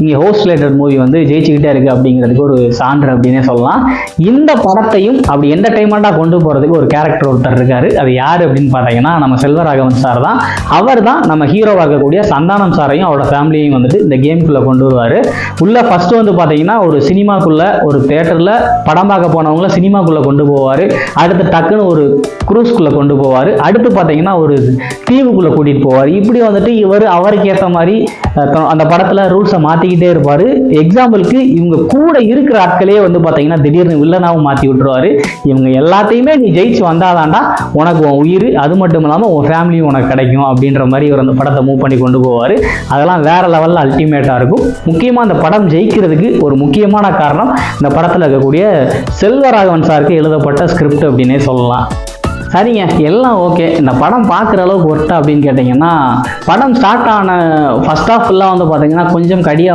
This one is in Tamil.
இங்கே ஹோஸ்ட் ரிலேட்டட் மூவி வந்து ஜெயிச்சுக்கிட்டே இருக்கு அப்படிங்கிறதுக்கு ஒரு சான்று அப்படின்னே சொல்லலாம். இந்த படத்தையும் அப்படி என்டர்டைன்மெண்ட்டாக கொண்டு போகிறதுக்கு ஒரு கேரக்டர் ஒருத்தர் இருக்காரு. அது யார் அப்படின்னு பார்த்தீங்கன்னா நம்ம செல்வராகவன் சார் தான். அவர் தான் நம்ம ஹீரோவாக இருக்கக்கூடிய சந்தானம் சாரையும் அவரோட ஃபேமிலியையும் வந்துட்டு இந்த கேமுக்குள்ளே கொண்டு வருவார். உள்ள ஃபர்ஸ்ட் வந்து பார்த்தீங்கன்னா ஒரு சினிமாக்குள்ளே ஒரு தேட்டரில் படம் பார்க்க போனவங்கள சினிமாக்குள்ளே கொண்டு போவார். அடுத்து டக்குன்னு ஒரு குரூஸ்குள்ளே கொண்டு போவார். அடுத்து பார்த்தீங்கன்னா ஒரு தீவுக்குள்ளே கூட்டிகிட்டு போவார். இப்படி வந்துட்டு இவர் அவருக்கு ஏற்ற மாதிரி அந்த படத்தில் ரூல்ஸை மாற்றிக்கிட்டே இருப்பார். எக்ஸாம்பிளுக்கு இவங்க கூட இருக்கிற ஆட்களே வந்து பார்த்தீங்கன்னா திடீர்னு வில்லனாகவும் மாற்றி விட்டுருவார். இவங்க எல்லாத்தையுமே நீ ஜெயிச்சு வந்தாதான்டா உனக்கு உன் உயிர், அது மட்டும் இல்லாமல் உன் ஃபேமிலியும் உனக்கு கிடைக்கும் அப்படின்ற மாதிரி இவர் அந்த படத்தை மூவ் பண்ணி கொண்டு போவார். அதெல்லாம் வேற லெவலில் அல்டிமேட்டாக இருக்கும். முக்கியமாக அந்த படம் ஜெயிக்கிறதுக்கு ஒரு முக்கியமான காரணம் இந்த படத்தில் இருக்கக்கூடிய செல்வராகவன் சாருக்கு எழுதப்பட்ட ஸ்கிரிப்ட் அப்படின்னே சொல்லலாம். சரிங்க, எல்லாம் ஓகே. இந்த படம் பார்க்குற அளவுக்கு ஒர்த்தா அப்படின்னு கேட்டிங்கன்னா, படம் ஸ்டார்ட் ஆன ஃபர்ஸ்ட் ஹாஃப் ஃபுல்லாக வந்து பார்த்தீங்கன்னா கொஞ்சம் கடியாக